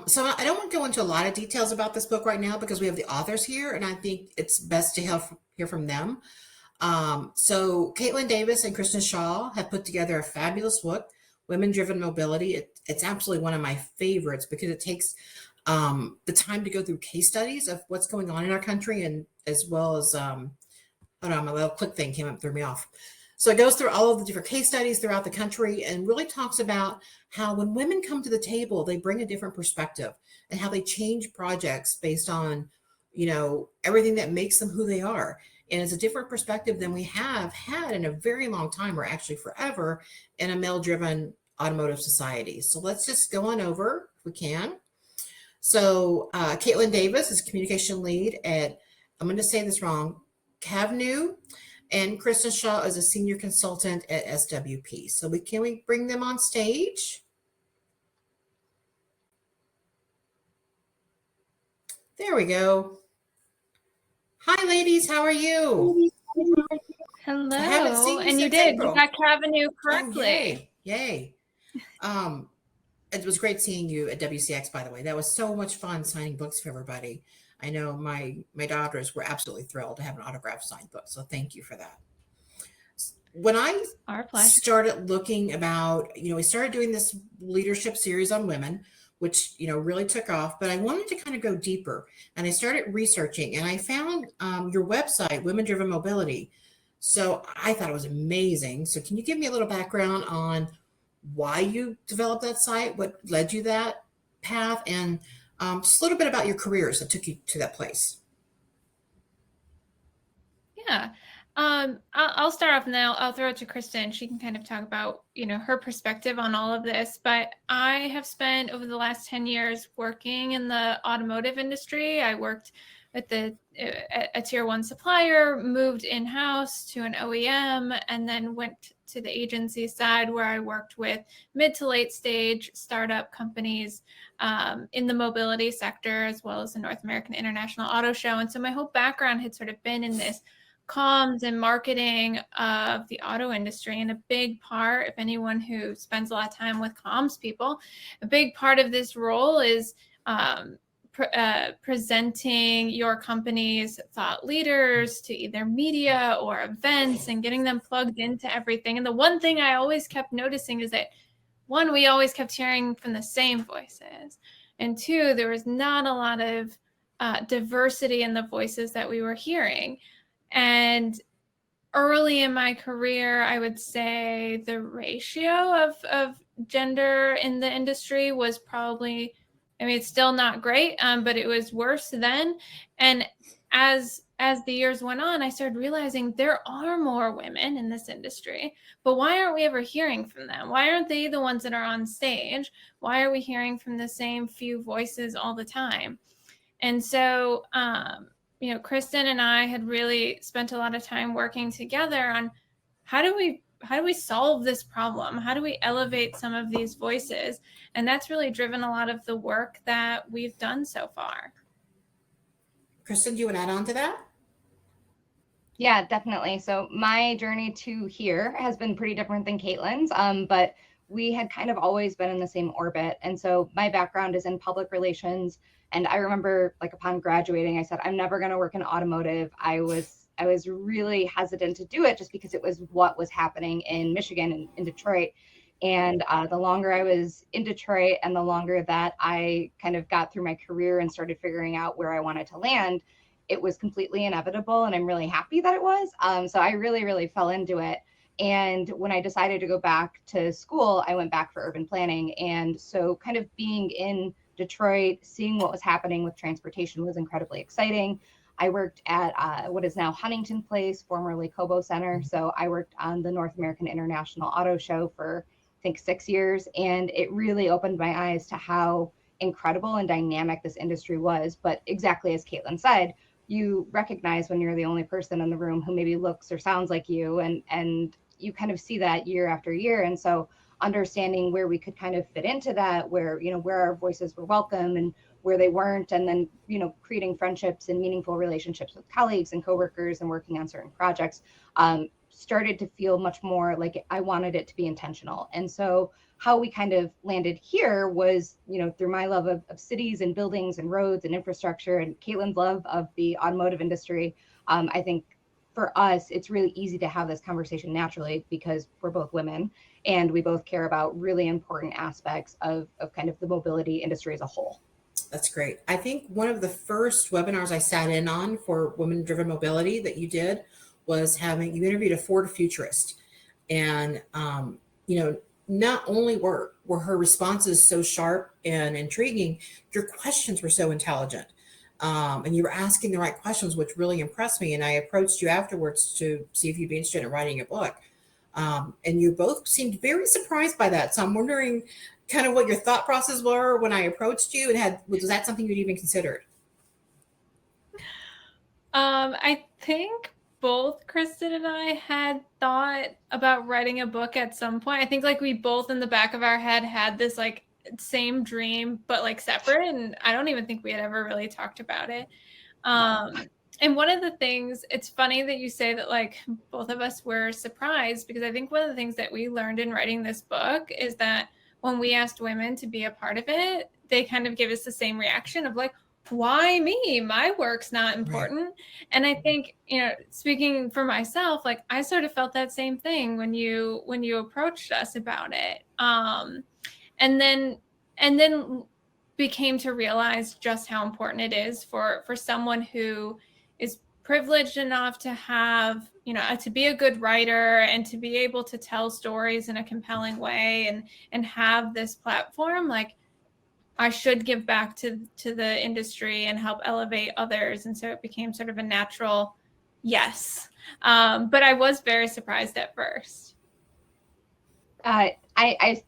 So I don't want to go into a lot of details about this book right now because we have the authors here, and I think it's best to hear from them. So Caitlyn Davis and Kristen Shaw have put together a fabulous book, Women Driven Mobility. It's absolutely one of my favorites because it takes the time to go through case studies of what's going on in our country, and as well as hold on, my little click thing came up, threw me off. So it goes through all of the different case studies throughout the country and really talks about how when women come to the table, they bring a different perspective and how they change projects based on, everything that makes them who they are. And it's a different perspective than we have had in a very long time, or actually forever, in a male-driven automotive society. So let's just go on over if we can. So Caitlyn Davis is communication lead at, I'm going to say this wrong, Cavnew, and Kristen Shaw is a senior consultant at SWP. So can we bring them on stage? There we go. Hi, ladies. How are you? Hello. I haven't seen you and since you did. April. You got Cavnew Oh, correctly. yay. It was great seeing you at WCX, by the way. That was so much fun signing books for everybody. I know my daughters were absolutely thrilled to have an autographed signed book. So thank you for that. When I Our pleasure. started looking about, we started doing this leadership series on women, which, really took off, but I wanted to kind of go deeper. And I started researching and I found your website, Women Driven Mobility. So I thought it was amazing. So can you give me a little background on why you developed that site, what led you that path, and just a little bit about your careers that took you to that place? Yeah. I'll start off and then I'll throw it to Kristen. She can kind of talk about, her perspective on all of this. But I have spent over the last 10 years working in the automotive industry. I worked with a tier 1 supplier, moved in-house to an OEM, and then went to the agency side where I worked with mid to late stage startup companies in the mobility sector, as well as the North American International Auto Show. And so my whole background had sort of been in this comms and marketing of the auto industry. And a big part, if anyone who spends a lot of time with comms people, a big part of this role is presenting your company's thought leaders to either media or events and getting them plugged into everything. And the one thing I always kept noticing is that, one, we always kept hearing from the same voices. And two, there was not a lot of diversity in the voices that we were hearing. And early in my career, I would say the ratio of gender in the industry was probably, it's still not great, but it was worse then. And as the years went on, I started realizing there are more women in this industry, but why aren't we ever hearing from them? Why aren't they the ones that are on stage? Why are we hearing from the same few voices all the time? And so, Kristen and I had really spent a lot of time working together on how do we solve this problem? How do we elevate some of these voices? And that's really driven a lot of the work that we've done so far. Kristen, do you want to add on to that? Yeah, definitely. So my journey to here has been pretty different than Caitlyn's, but we had kind of always been in the same orbit. And so my background is in public relations. And I remember, like, upon graduating, I said, I'm never going to work in automotive. I was really hesitant to do it just because it was what was happening in Michigan and in Detroit. And the longer I was in Detroit and the longer that I kind of got through my career and started figuring out where I wanted to land, it was completely inevitable. And I'm really happy that it was. So I really, really fell into it. And when I decided to go back to school, I went back for urban planning. And so kind of being in Detroit, seeing what was happening with transportation was incredibly exciting. I worked at what is now Huntington Place, formerly Cobo Center. So I worked on the North American International Auto Show for, I think, 6 years. And it really opened my eyes to how incredible and dynamic this industry was. But exactly as Caitlyn said, you recognize when you're the only person in the room who maybe looks or sounds like you, and you kind of see that year after year. And so understanding where we could kind of fit into that, where our voices were welcome and where they weren't, and then, creating friendships and meaningful relationships with colleagues and coworkers and working on certain projects, started to feel much more like I wanted it to be intentional. And so how we kind of landed here was, through my love of cities and buildings and roads and infrastructure, and Caitlyn's love of the automotive industry. I think for us, it's really easy to have this conversation naturally because we're both women and we both care about really important aspects of kind of the mobility industry as a whole. That's great. I think one of the first webinars I sat in on for women-driven mobility that you did was you interviewed a Ford futurist. And, not only were her responses so sharp and intriguing, your questions were so intelligent. And you were asking the right questions, which really impressed me. And I approached you afterwards to see if you'd be interested in writing a book. And you both seemed very surprised by that. So I'm wondering kind of what your thought process were when I approached you, and was that something you'd even considered? I think both Kristen and I had thought about writing a book at some point. I think like we both in the back of our head had this like same dream, but like separate. And I don't even think we had ever really talked about it. And one of the things, it's funny that you say that like both of us were surprised, because I think one of the things that we learned in writing this book is that when we asked women to be a part of it, they kind of give us the same reaction of like, why me? My work's not important. Right. And I think, speaking for myself, like I sort of felt that same thing when you approached us about it. And then became to realize just how important it is for someone who is privileged enough to have, to be a good writer and to be able to tell stories in a compelling way and have this platform. Like, I should give back to the industry and help elevate others. And so it became sort of a natural yes. But I was very surprised at first. I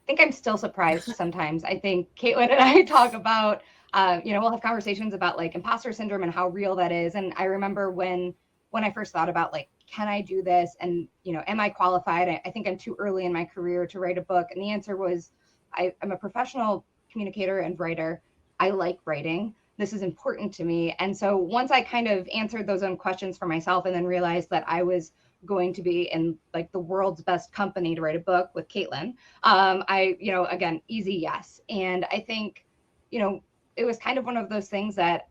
think I'm still surprised sometimes. I think Caitlyn and I talk about, we'll have conversations about like imposter syndrome and how real that is. And I remember when I first thought about like, can I do this? And, am I qualified? I think I'm too early in my career to write a book. And the answer was, I'm a professional communicator and writer. I like writing. This is important to me. And so once I kind of answered those own questions for myself and then realized that I was going to be in like the world's best company to write a book with Caitlyn, again, easy yes. And I think, it was kind of one of those things that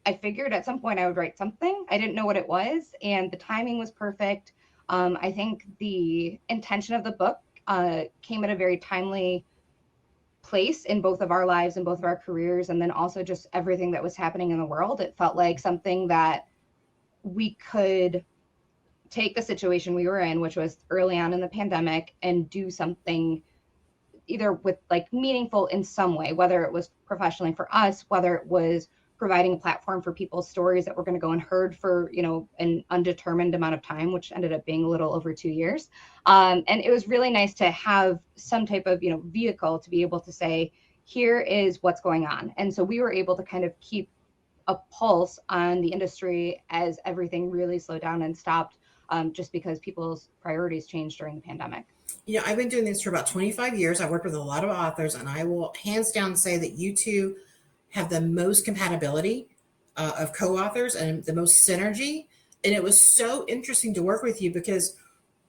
I figured at some point I would write something. I didn't know what it was, and the timing was perfect. I think the intention of the book came at a very timely place in both of our lives and both of our careers, and then also just everything that was happening in the world. It felt like something that we could take the situation we were in, which was early on in the pandemic, and do something either with like meaningful in some way, whether it was professionally for us, whether it was providing a platform for people's stories that were going to go unheard for, an undetermined amount of time, which ended up being a little over 2 years. And it was really nice to have some type of, vehicle to be able to say, here is what's going on. And so we were able to kind of keep a pulse on the industry as everything really slowed down and stopped, just because people's priorities changed during the pandemic. I've been doing this for about 25 years. I worked with a lot of authors, and I will hands down say that you two have the most compatibility of co-authors and the most synergy. And it was so interesting to work with you because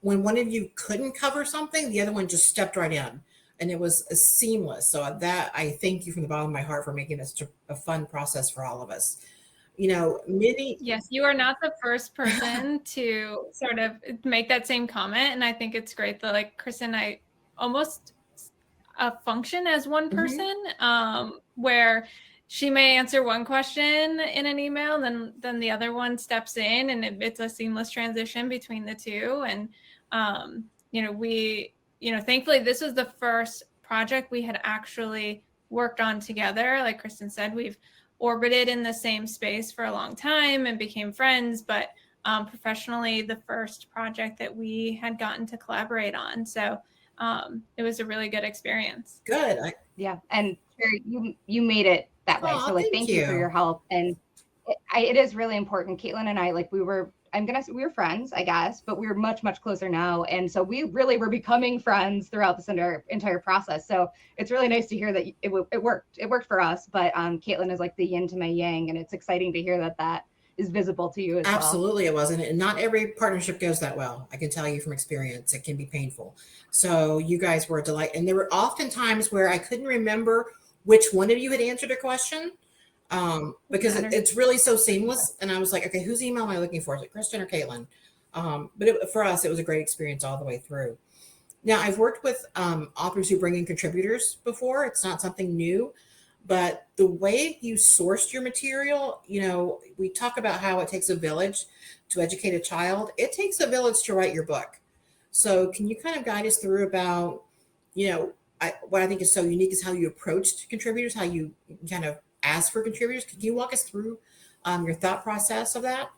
when one of you couldn't cover something, the other one just stepped right in, and it was seamless. So that I thank you from the bottom of my heart for making this a fun process for all of us. Yes, you are not the first person to sort of make that same comment. And I think it's great that like Chris and I almost function as one person, where she may answer one question in an email, then the other one steps in, and it's a seamless transition between the two. And, thankfully this was the first project we had actually worked on together. Like Kristen said, we've orbited in the same space for a long time and became friends, but professionally, the first project that we had gotten to collaborate on. So it was a really good experience. Good. Yeah. And Sherry, you made it that way. So like, thank you for your help. And It is really important. Caitlyn and I, like, we were friends, I guess, but we were much, much closer now. And so we really were becoming friends throughout this entire process. So it's really nice to hear that it worked. It worked for us, but Caitlyn is like the yin to my yang, and it's exciting to hear that is visible to you as well. Absolutely, it wasn't. And not every partnership goes that well. I can tell you from experience, it can be painful. So you guys were a delight. And there were often times where I couldn't remember which one of you had answered a question because it's really so seamless. And I was like, okay, whose email am I looking for? Is it Kristen or Caitlyn? But for us, it was a great experience all the way through. Now, I've worked with authors who bring in contributors before. It's not something new, but the way you sourced your material, we talk about how it takes a village to educate a child. It takes a village to write your book. So can you kind of guide us through about, what I think is so unique is how you approached contributors, how you kind of asked for contributors. Can you walk us through your thought process of that?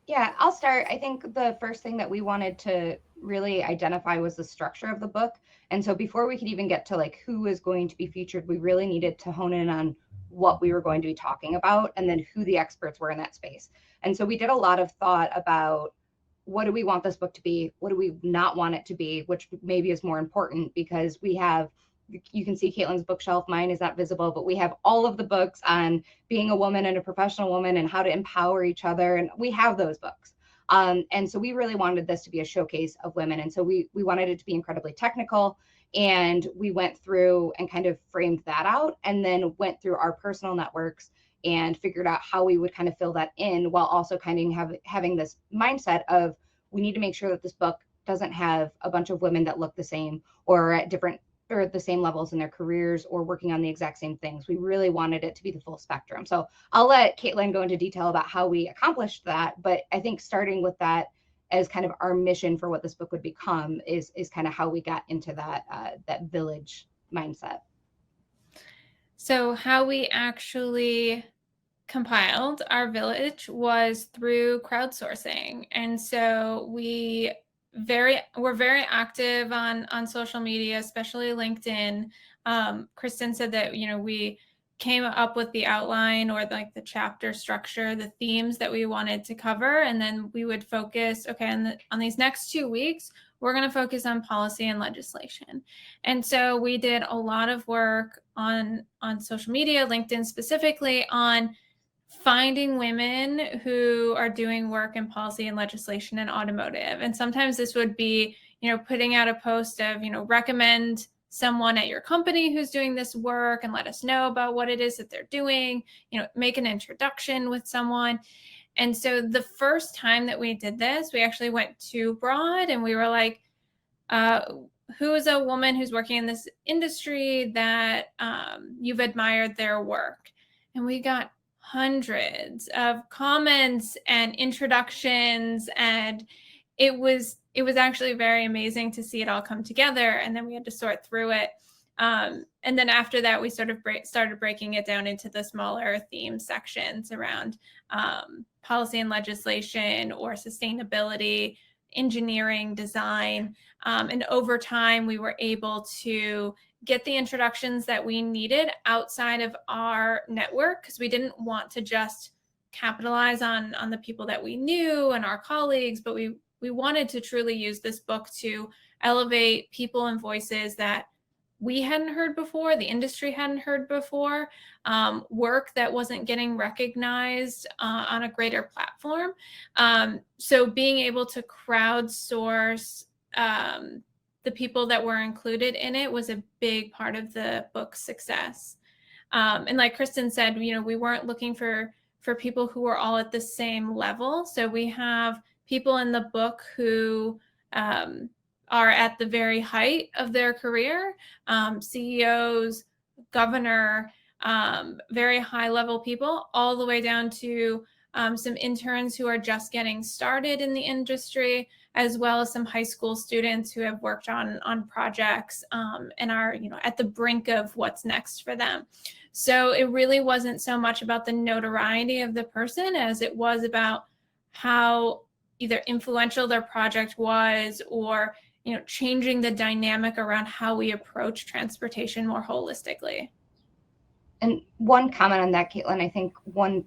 Yeah, I'll start. I think the first thing that we wanted to really identify was the structure of the book. And so before we could even get to like who is going to be featured, we really needed to hone in on what we were going to be talking about and then who the experts were in that space. And so we did a lot of thought about what do we want this book to be? What do we not want it to be? Which maybe is more important because you can see Caitlyn's bookshelf. Mine is not visible, but we have all of the books on being a woman and a professional woman and how to empower each other. And we have those books. And so we really wanted this to be a showcase of women. And so we wanted it to be incredibly technical. And we went through and kind of framed that out and then went through our personal networks and figured out how we would kind of fill that in while also kind of having this mindset of we need to make sure that this book doesn't have a bunch of women that look the same or at the same levels in their careers or working on the exact same things. We really wanted it to be the full spectrum. So I'll let Caitlyn go into detail about how we accomplished that. But I think starting with that as kind of our mission for what this book would become is kind of how we got into that village mindset. So how we actually compiled our village was through crowdsourcing. And so we're very active on social media, especially LinkedIn. Kristen said that, we came up with the outline or like the chapter structure, the themes that we wanted to cover. And then we would focus, on these next 2 weeks, we're going to focus on policy and legislation. And so we did a lot of work on social media, LinkedIn specifically, on finding women who are doing work in policy and legislation and automotive. And sometimes this would be, putting out a post of, recommend someone at your company who's doing this work and let us know about what it is that they're doing, make an introduction with someone. And so the first time that we did this, we actually went too broad and we were like, who is a woman who's working in this industry that you've admired their work? And we got hundreds of comments and introductions, and it was actually very amazing to see it all come together. And then we had to sort through it. And then after that, we sort of started breaking it down into the smaller theme sections around policy and legislation or sustainability, engineering, design. And over time, we were able to get the introductions that we needed outside of our network because we didn't want to just capitalize on the people that we knew and our colleagues, but we wanted to truly use this book to elevate people and voices that we hadn't heard before, the industry hadn't heard before, work that wasn't getting recognized on a greater platform. So being able to crowdsource the people that were included in it was a big part of the book's success. And like Kristen said, we weren't looking for people who were all at the same level. So we have people in the book who are at the very height of their career, CEOs, governor, very high level people, all the way down to some interns who are just getting started in the industry, as well as some high school students who have worked on projects and are at the brink of what's next for them. So it really wasn't so much about the notoriety of the person as it was about how either influential their project was or changing the dynamic around how we approach transportation more holistically. And one comment on that, Caitlyn, I think one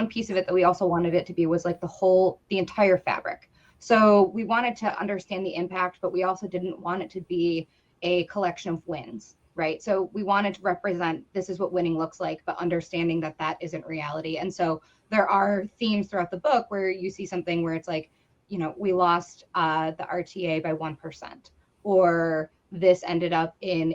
piece of it that we also wanted it to be was like the entire fabric. So we wanted to understand the impact, but we also didn't want it to be a collection of wins, right? So we wanted to represent, this is what winning looks like, but understanding that that isn't reality. And so there are themes throughout the book where you see something where it's like, you know, we lost the RTA by 1%, or this ended up in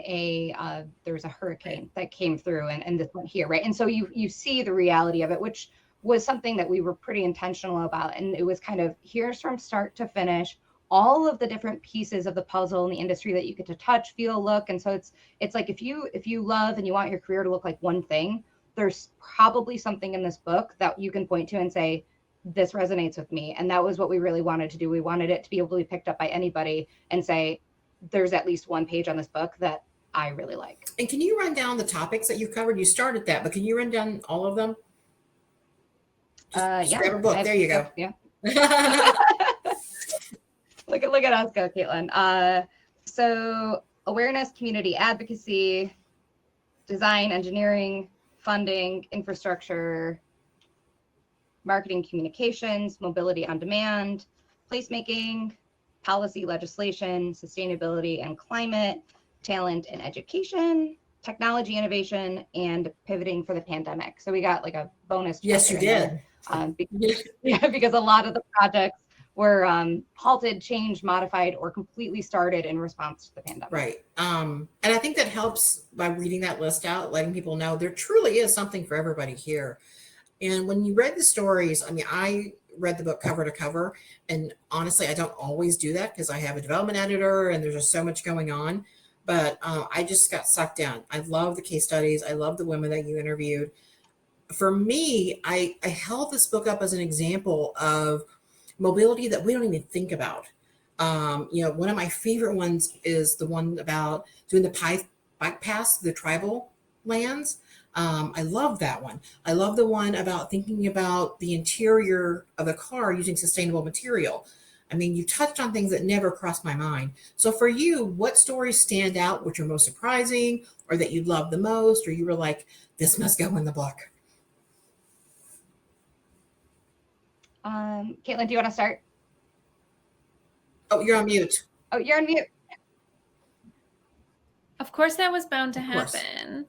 there was a hurricane that came through and this went here, right? And so you see the reality of it, which was something that we were pretty intentional about. And it was kind of, here's from start to finish, all of the different pieces of the puzzle in the industry that you get to touch, feel, look. And so it's like, if you love and you want your career to look like one thing, there's probably something in this book that you can point to and say, this resonates with me. And that was what we really wanted to do. We wanted it to be able to be picked up by anybody and say, there's at least one page on this book that I really like. And can you run down the topics that you've covered? You started that, but can you run down all of them? Just yeah. grab a book. There you go. Yeah. Look at us go, Caitlyn. So awareness, community advocacy, design, engineering, funding, infrastructure, marketing, communications, mobility on demand, placemaking, policy, legislation, sustainability and climate, talent and education, technology innovation, and pivoting for the pandemic. So we got like a bonus. Yes, you did. Because a lot of the projects were halted, changed, modified, or completely started in response to the pandemic. Right. And I think that helps by reading that list out, letting people know there truly is something for everybody here. And when you read the stories, I mean, I read the book cover to cover, and honestly, I don't always do that because I have a development editor and there's just so much going on. But I just got sucked down. I love the case studies. I love the women that you interviewed. For me, I held this book up as an example of mobility that we don't even think about. One of my favorite ones is the one about doing the bike paths, the tribal lands. I love that one. I love the one about thinking about the interior of a car using sustainable material. I mean, you touched on things that never crossed my mind. So for you, what stories stand out, which are most surprising, or that you love the most, or you were like, this must go in the book? Caitlyn, do you want to start? Oh, you're on mute. Oh, you're on mute. Of course, that was bound to happen.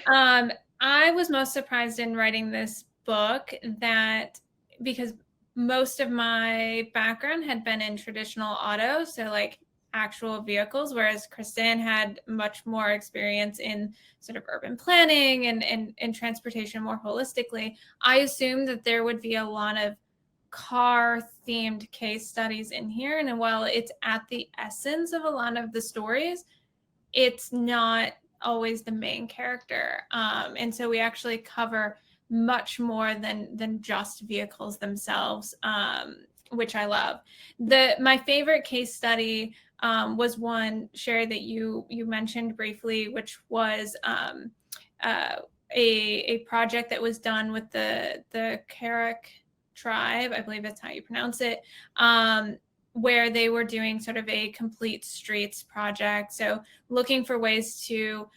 I was most surprised in writing this book that because most of my background had been in traditional auto, so like actual vehicles, whereas Kristen had much more experience in sort of urban planning and transportation more holistically. I assumed that there would be a lot of car themed case studies in here. And while it's at the essence of a lot of the stories, it's not always the main character. And so we actually cover much more than just vehicles themselves, which I love. My favorite case study was one, Sherry, that you mentioned briefly, which was a project that was done with the Carrick tribe, I believe that's how you pronounce it, where they were doing sort of a complete streets project. So looking for ways to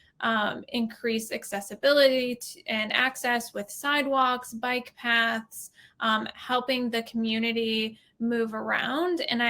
increase accessibility and access with sidewalks, bike paths, helping the community move around. And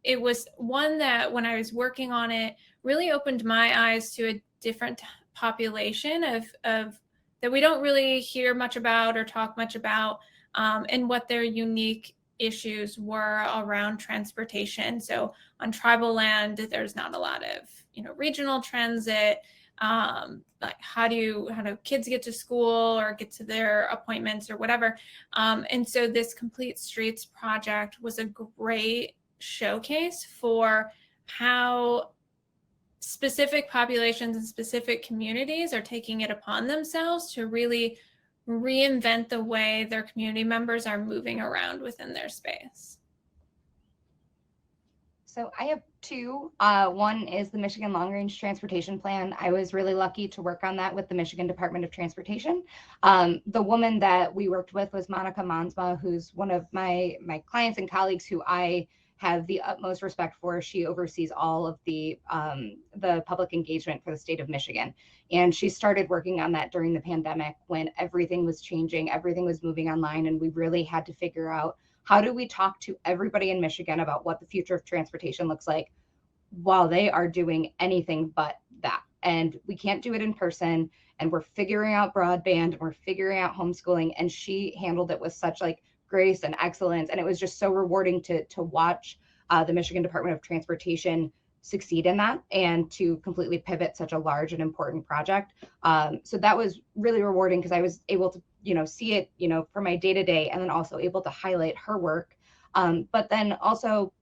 it was one that when I was working on it, really opened my eyes to a different population of that we don't really hear much about or talk much about, and what their unique issues were around transportation. So on tribal land, there's not a lot of, regional transit. Like how do kids get to school or get to their appointments or whatever. And so this Complete Streets project was a great showcase for how specific populations and specific communities are taking it upon themselves to really reinvent the way their community members are moving around within their space. So I have two. One is the Michigan Long Range Transportation Plan. I was really lucky to work on that with the Michigan Department of Transportation. The woman that we worked with was Monica Mansma, who's one of my clients and colleagues who I have the utmost respect for. She oversees all of the public engagement for the state of Michigan. And she started working on that during the pandemic when everything was changing, everything was moving online, and we really had to figure out, how do we talk to everybody in Michigan about what the future of transportation looks like while they are doing anything but that? And we can't do it in person, and we're figuring out broadband, and we're figuring out homeschooling, and she handled it with such like grace and excellence. And it was just so rewarding to watch the Michigan Department of Transportation succeed in that and to completely pivot such a large and important project. So that was really rewarding because I was able to, see it, for my day-to-day, and then also able to highlight her work. But then also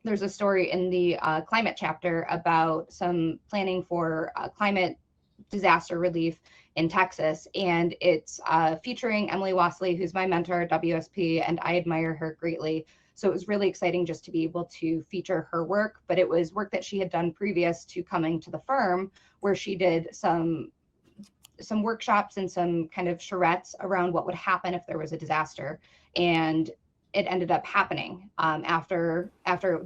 there's a story in the climate chapter about some planning for climate disaster relief in Texas. And it's featuring Emily Wassley, who's my mentor at WSP, and I admire her greatly. So it was really exciting just to be able to feature her work, but it was work that she had done previous to coming to the firm, where she did some workshops and some kind of charrettes around what would happen if there was a disaster. And it ended up happening after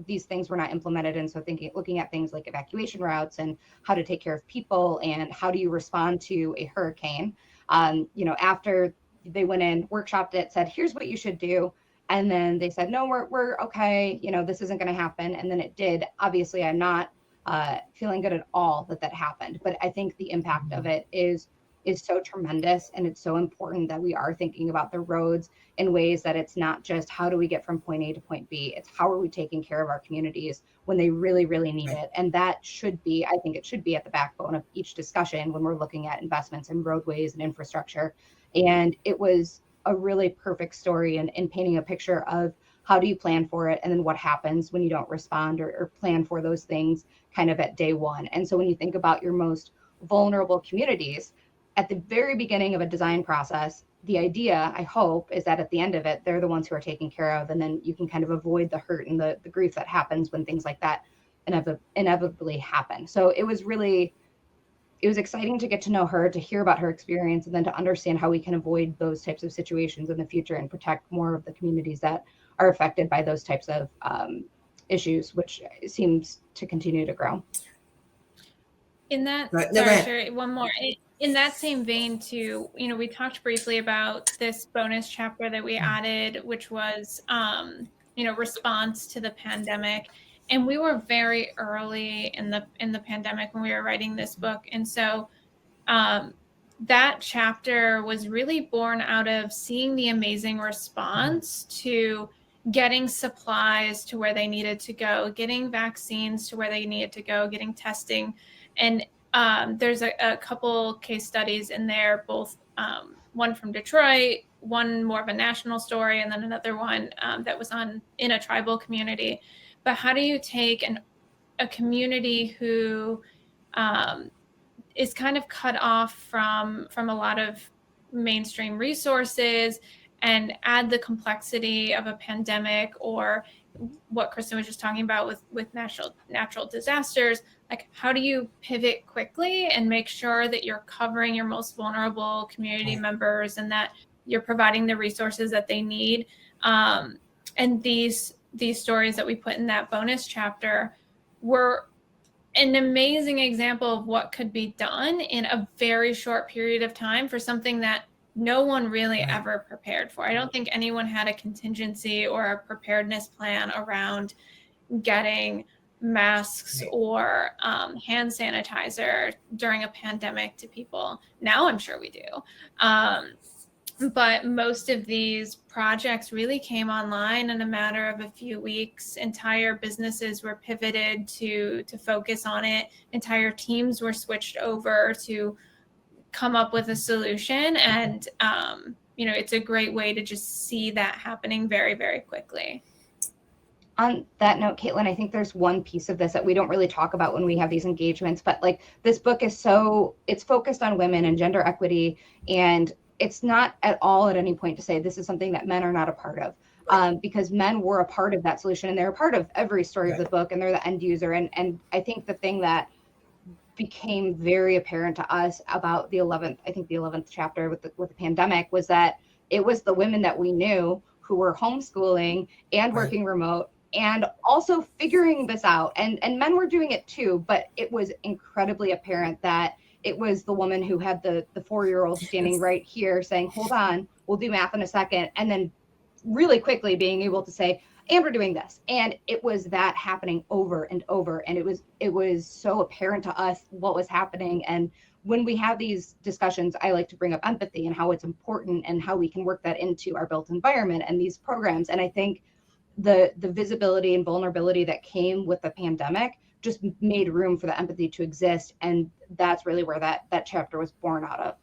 these things were not implemented. And so looking at things like evacuation routes and how to take care of people and how do you respond to a hurricane. After they went in, workshopped it, said, here's what you should do. And then they said, no, we're okay. This isn't going to happen. And then it did. Obviously, I'm not feeling good at all that happened. But I think the impact of it is so tremendous. And it's so important that we are thinking about the roads in ways that it's not just how do we get from point A to point B. It's how are we taking care of our communities when they really, really need it. And that should be, I think it should be at the backbone of each discussion when we're looking at investments in roadways and infrastructure. And it was a really perfect story in painting a picture of how do you plan for it, and then what happens when you don't respond or plan for those things kind of at day one. And so when you think about your most vulnerable communities, at the very beginning of a design process, the idea, I hope, is that at the end of it, they're the ones who are taken care of. And then you can kind of avoid the hurt and the grief that happens when things like that inevitably happen. So it was exciting to get to know her, to hear about her experience, and then to understand how we can avoid those types of situations in the future and protect more of the communities that are affected by those types of issues, which seems to continue to grow. In that, Sherry, one more. In that same vein too, we talked briefly about this bonus chapter that we added, which was, response to the pandemic. And we were very early in the pandemic when we were writing this book. And so that chapter was really born out of seeing the amazing response to getting supplies to where they needed to go, getting vaccines to where they needed to go, getting testing. And there's a couple case studies in there, both one from Detroit, one more of a national story, and then another one that was in a tribal community. But how do you take a community who is kind of cut off from a lot of mainstream resources and add the complexity of a pandemic, or what Kristen was just talking about with natural disasters? Like, how do you pivot quickly and make sure that you're covering your most vulnerable community members and that you're providing the resources that they need? And these stories that we put in that bonus chapter were an amazing example of what could be done in a very short period of time for something that no one really ever prepared for. I don't think anyone had a contingency or a preparedness plan around getting masks or hand sanitizer during a pandemic to people. Now I'm sure we do. But most of these projects really came online in a matter of a few weeks. Entire businesses were pivoted to focus on it. Entire teams were switched over to come up with a solution. And, it's a great way to just see that happening very, very quickly. On that note, Caitlyn, I think there's one piece of this that we don't really talk about when we have these engagements, but like this book is it's focused on women and gender equity, and it's not at all at any point to say this is something that men are not a part of, because men were a part of that solution and they're a part of every story of the book, and they're the end user. And I think the thing that became very apparent to us about the 11th chapter with the pandemic was that it was the women that we knew who were homeschooling and working remote and also figuring this out. And men were doing it too, but it was incredibly apparent that it was the woman who had the 4-year-old standing right here saying, hold on, we'll do math in a second. And then really quickly being able to say, and we're doing this. And it was that happening over and over. And it was so apparent to us what was happening. And when we have these discussions, I like to bring up empathy and how it's important and how we can work that into our built environment and these programs. And I think the visibility and vulnerability that came with the pandemic just made room for the empathy to exist. And that's really where that chapter was born out of.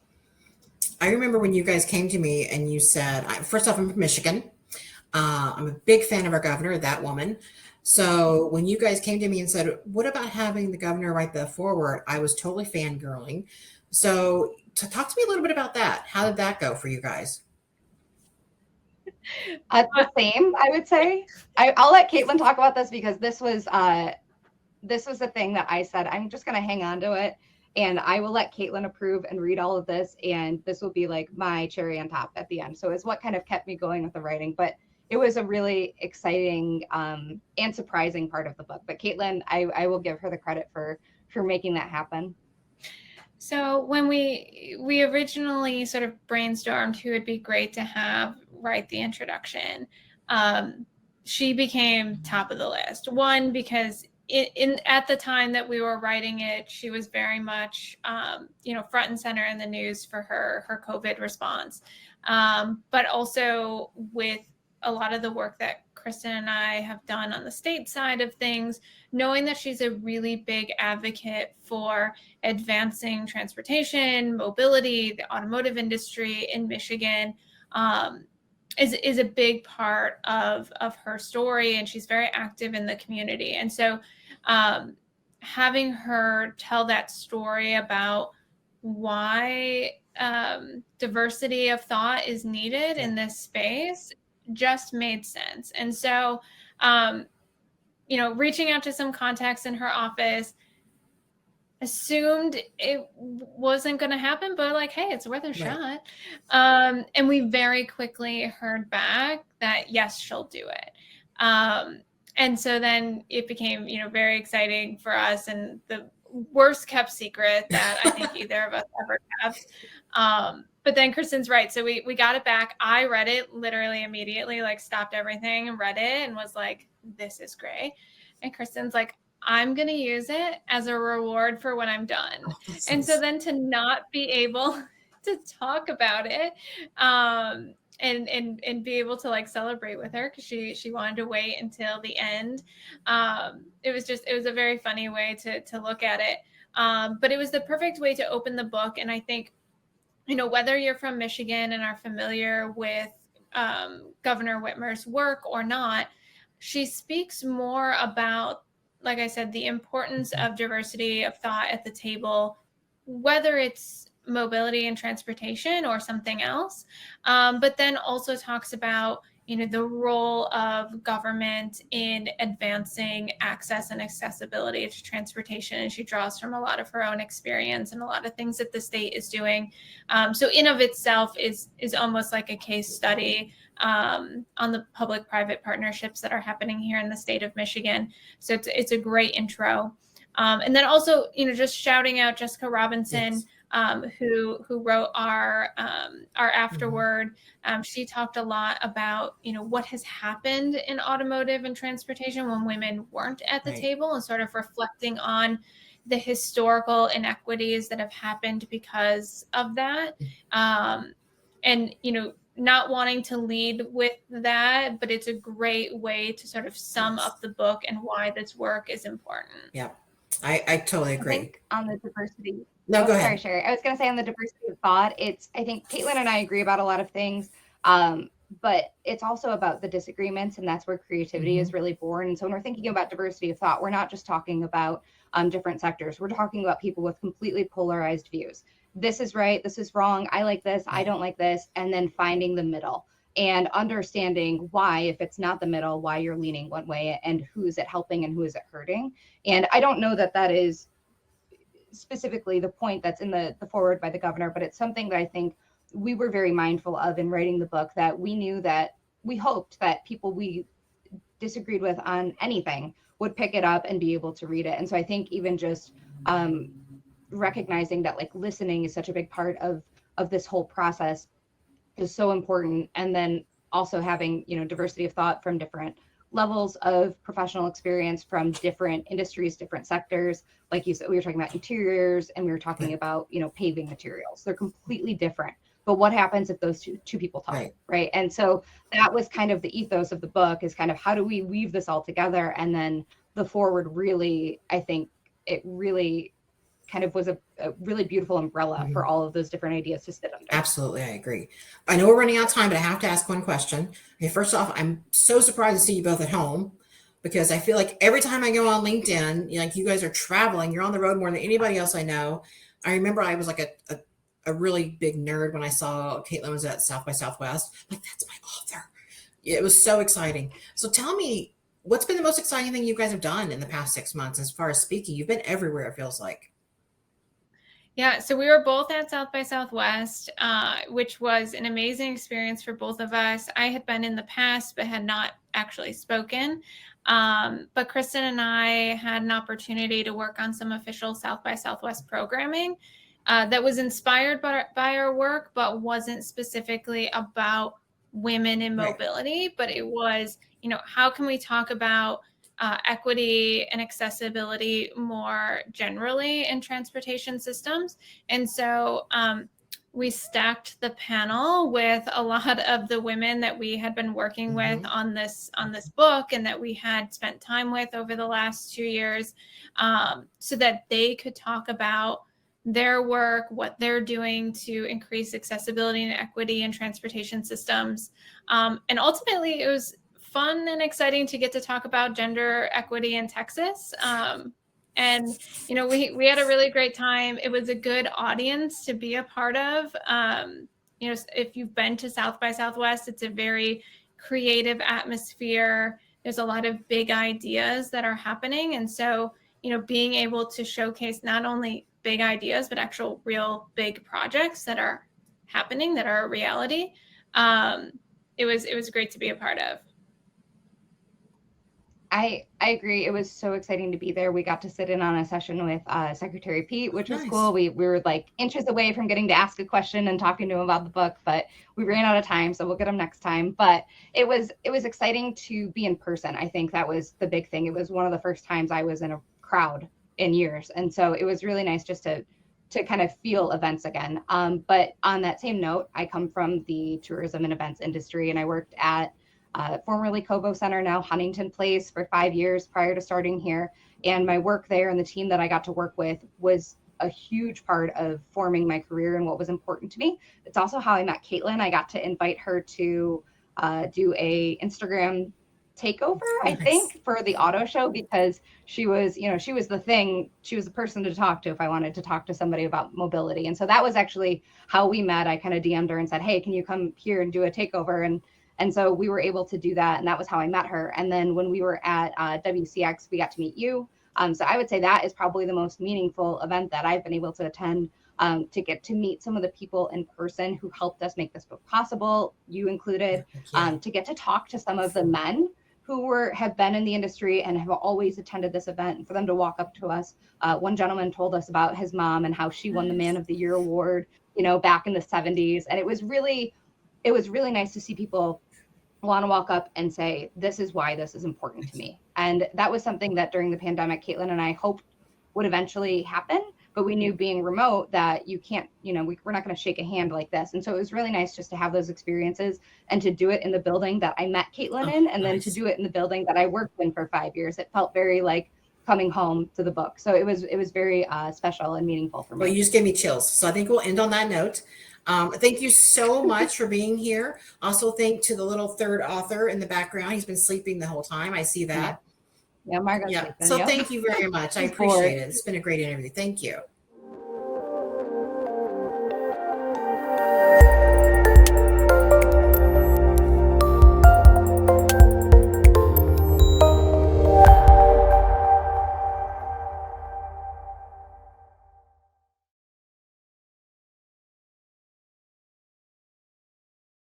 I remember when you guys came to me and you said, first off, I'm from Michigan. I'm a big fan of our governor, that woman. So when you guys came to me and said, what about having the governor write the foreword? I was totally fangirling. So to talk to me a little bit about that. How did that go for you guys? The same, I would say. I'll let Caitlyn talk about this because this was the thing that I said, I'm just going to hang on to it and I will let Caitlyn approve and read all of this. And this will be like my cherry on top at the end. So it's what kind of kept me going with the writing. But it was a really exciting and surprising part of the book. But Caitlyn, I will give her the credit for making that happen. So when we originally sort of brainstormed who would be great to have write the introduction, she became top of the list. One, because at the time that we were writing it, she was very much, front and center in the news for her COVID response. But also with a lot of the work that Kristen and I have done on the state side of things, knowing that she's a really big advocate for advancing transportation, mobility, the automotive industry in Michigan, is a big part of her story. And she's very active in the community. And so having her tell that story about why diversity of thought is needed in this space just made sense. And so, reaching out to some contacts in her office, assumed it wasn't going to happen, but like, hey, it's worth a shot. And we very quickly heard back that, yes, she'll do it. And so then it became, very exciting for us and the worst kept secret that I think either of us ever kept. But then Kristen's right. So we got it back. I read it literally immediately, like stopped everything and read it and was like, this is great. And Kristen's like, I'm going to use it as a reward for when I'm done. And so then to not be able to talk about it and be able to like celebrate with her because she wanted to wait until the end. It was a very funny way to look at it. But it was the perfect way to open the book. And I think, whether you're from Michigan and are familiar with Governor Whitmer's work or not, she speaks more about, like I said, the importance of diversity of thought at the table, whether it's mobility and transportation or something else, but then also talks about, the role of government in advancing access and accessibility to transportation. And she draws from a lot of her own experience and a lot of things that the state is doing. So in of itself is almost like a case study on the public-private partnerships that are happening here in the state of Michigan. So it's a great intro. And then also, just shouting out Jessica Robinson, yes. Who wrote our afterword. She talked a lot about, what has happened in automotive and transportation when women weren't at the table, and sort of reflecting on the historical inequities that have happened because of that. And, not wanting to lead with that, but it's a great way to sort of sum up the book and why this work is important. Yeah, I totally agree. I think on the diversity. No, go ahead. Sorry, Sherry. I was going to say on the diversity of thought, I think Caitlyn and I agree about a lot of things, but it's also about the disagreements, and that's where creativity is really born. And so when we're thinking about diversity of thought, we're not just talking about different sectors. We're talking about people with completely polarized views. This is right, this is wrong, I like this, I don't like this, and then finding the middle and understanding why, if it's not the middle, why you're leaning one way and who is it helping and who is it hurting. And I don't know that is specifically the point that's in the foreword by the governor, but it's something that I think we were very mindful of in writing the book, that we knew that we hoped that people we disagreed with on anything would pick it up and be able to read it. And so I think even just recognizing that like listening is such a big part of this whole process is so important. And then also having, you know, diversity of thought from different levels of professional experience from different industries, different sectors. Like you said, we were talking about interiors and we were talking about, you know, paving materials. They're completely different. But what happens if those two people talk, right? And so that was kind of the ethos of the book, is kind of how do we weave this all together? And then the forward really, I think it really kind of was a really beautiful umbrella for all of those different ideas to sit under. Absolutely, I agree. I know we're running out of time, but I have to ask one question. Okay, first off, I'm so surprised to see you both at home, because I feel like every time I go on LinkedIn, you know, like you guys are traveling, you're on the road more than anybody else I know. I remember I was like a really big nerd when I saw Caitlyn was at South by Southwest. Like, that's my author. It was so exciting. So tell me, what's been the most exciting thing you guys have done in the past 6 months as far as speaking? You've been everywhere, it feels like. Yeah, so we were both at South by Southwest, which was an amazing experience for both of us. I had been in the past, but had not actually spoken. But Kristen and I had an opportunity to work on some official South by Southwest programming that was inspired by our work, but wasn't specifically about women in mobility. But it was, you know, how can we talk about equity and accessibility more generally in transportation systems? And so we stacked the panel with a lot of the women that we had been working with on this book, and that we had spent time with over the last 2 years, so that they could talk about their work, what they're doing to increase accessibility and equity in transportation systems. And ultimately, it was fun and exciting to get to talk about gender equity in Texas. And, you know, we had a really great time. It was a good audience to be a part of. You know, if you've been to South by Southwest, it's a very creative atmosphere. There's a lot of big ideas that are happening. And so, you know, being able to showcase not only big ideas, but actual real big projects that are happening, that are a reality. It was great to be a part of. I agree. It was so exciting to be there. We got to sit in on a session with Secretary Pete, which was cool. We were like inches away from getting to ask a question and talking to him about the book, but we ran out of time, so we'll get him next time. But it was exciting to be in person. I think that was the big thing. It was one of the first times I was in a crowd in years, and so it was really nice just to kind of feel events again. But on that same note, I come from the tourism and events industry, and I worked at formerly Cobo Center, now Huntington Place, for 5 years prior to starting here. And my work there and the team that I got to work with was a huge part of forming my career and what was important to me. It's also how I met Caitlyn. I got to invite her to do a Instagram takeover, I think, for the auto show, because she was the person to talk to if I wanted to talk to somebody about mobility. And so that was actually how we met. I kind of DM'd her and said, hey, can you come here and do a takeover? And so we were able to do that, and that was how I met her. And then when we were at WCX, we got to meet you. So I would say that is probably the most meaningful event that I've been able to attend, to get to meet some of the people in person who helped us make this book possible, you included, to get to talk to some of the men who have been in the industry and have always attended this event, and for them to walk up to us. One gentleman told us about his mom and how she won the Man of the Year award, you know, back in the 70s. And it was really nice to see people want to walk up and say, this is why this is important to me. And that was something that during the pandemic, Caitlyn and I hoped would eventually happen, but we knew being remote that you can't, you know, we're not going to shake a hand like this. And so it was really nice just to have those experiences and to do it in the building that I met Caitlyn in, and then to do it in the building that I worked in for 5 years. It felt very like coming home to the book. So it was very special and meaningful for me. Well, you just gave me chills. So I think we'll end on that note. Thank you so much for being here. Also, thank to the little third author in the background. He's been sleeping the whole time. I see that. Yeah, Margaret's yeah. sleeping. So yep. Thank you very much. I appreciate it. It's been a great interview. Thank you.